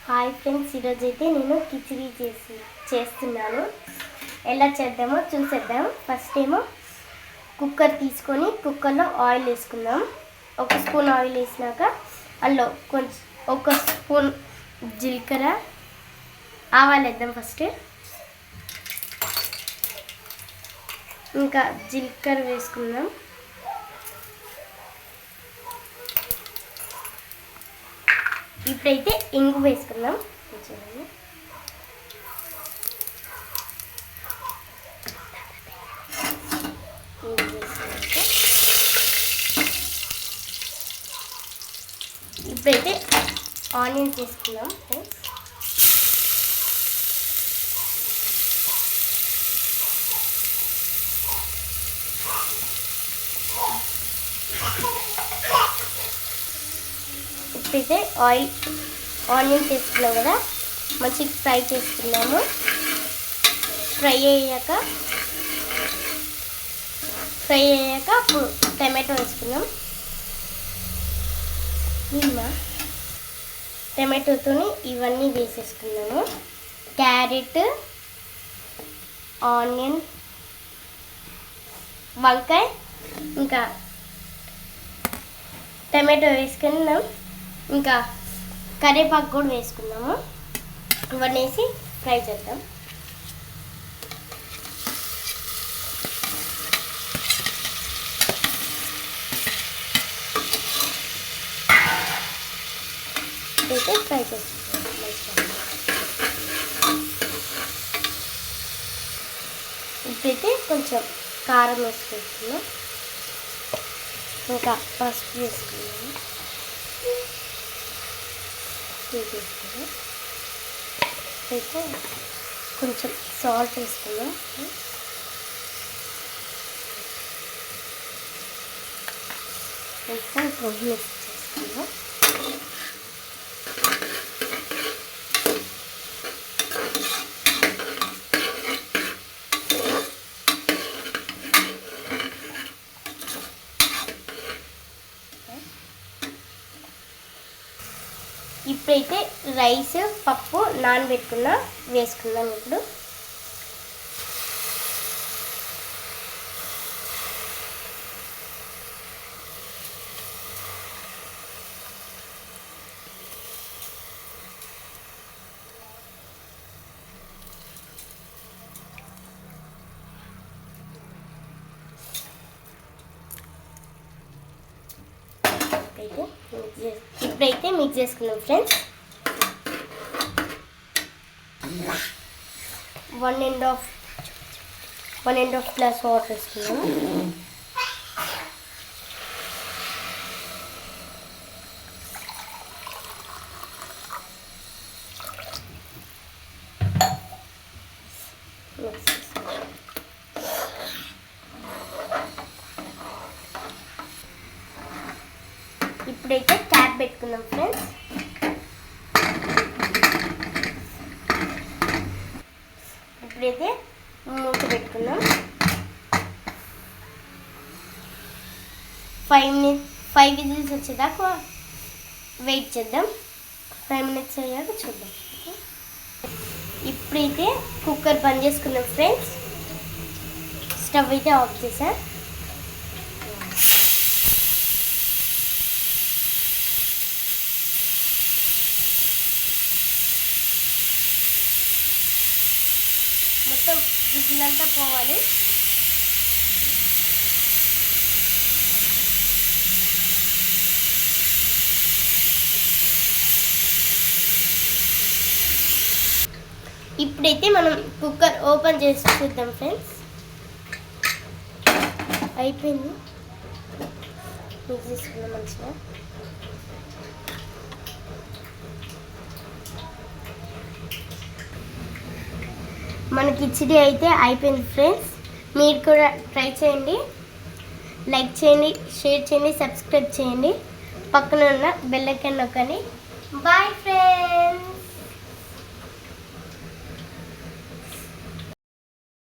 Hi friends, ఈరోజైతే నేను కిచిడి చేస్తున్నాను. ఎలా చేద్దామో చూసేద్దాం. ఫస్ట్ ఏమో కుక్కర్ తీసుకొని కుక్కర్లో ఆయిల్ వేసుకుందాం. ఒక స్పూన్ ఆయిల్ వేసినాక అందులో కొంచెం ఒక స్పూన్ జీలకర్ర ఆవాలు వేద్దాం. ఫస్ట్ ఇంకా జీలకర్ర వేసుకుందాం. ఇప్పుడైతే ఇంగు వేసుకుందాం. ఇప్పుడైతే ఆనియన్స్ వేసుకుందాం. ఇప్పుడైతే ఆనియన్స్ వేసుకున్నాం కదా, మంచిగా ఫ్రై చేసుకున్నాము. ఫ్రై అయ్యాక అప్పుడు టమాటో వేసుకున్నాం. టమాటోతో ఇవన్నీ వేసేసుకున్నాము. క్యారెట్, ఆనియన్, వంకాయ ఇంకా టమాటో వేసుకున్నాం. ఇంకా కరివేపాకు కూడా వేసుకున్నాము. ఇవన్నీ వేసి ఫ్రై చేద్దాం. అయితే ఫ్రై చేసుకుంటాం. ఇప్పుడైతే కొంచెం కారం వేసుకుంటున్నాం. ఇంకా పసుపు వేసుకున్నాము. అయితే కొంచెం సాల్ట్ వేసుకున్నాం. ఇంకా మిక్స్ చేసుకున్నాం. ఇప్పుడైతే రైస్, పప్పు నానబెట్టుకున్నా వేసుకుందాం. ఇప్పుడు ఇప్పుడైతే మిక్స్ చేసుకున్నాం ఫ్రెండ్స్. 1.5 గ్లాస్ వాటర్ వేసుకున్నాము. ఇప్పుడైతే క్యాప్ పెట్టుకుందాం ఫ్రెండ్స్. ఇప్పుడైతే మూత పెట్టుకుందాం. 5 విజిల్స్ వచ్చేదాకా వెయిట్ చేద్దాం. 5 మినిట్స్ అయ్యాక చూద్దాం. ఇప్పుడైతే కుక్కర్ బంద్ చేసుకుందాం ఫ్రెండ్స్. స్టవ్ అయితే ఆఫ్ చేసాం. మొత్తం విజిలంతా పోవాలి. ఇప్పుడైతే మనం కుక్కర్ ఓపెన్ చేసి చూద్దాం ఫ్రెండ్స్. అయిపోయింది. మిక్స్ చేసుకున్నాం మంచిగా. మన కిచిడి అయితే అయిపోయింది ఫ్రెండ్స్. మీరు కూడా ట్రై చేయండి. లైక్ చేయండి, షేర్ చేయండి, సబ్స్క్రైబ్ చేయండి. పక్కన ఉన్న బెల్ ఐకాన్ నొక్కండి. Bye friends.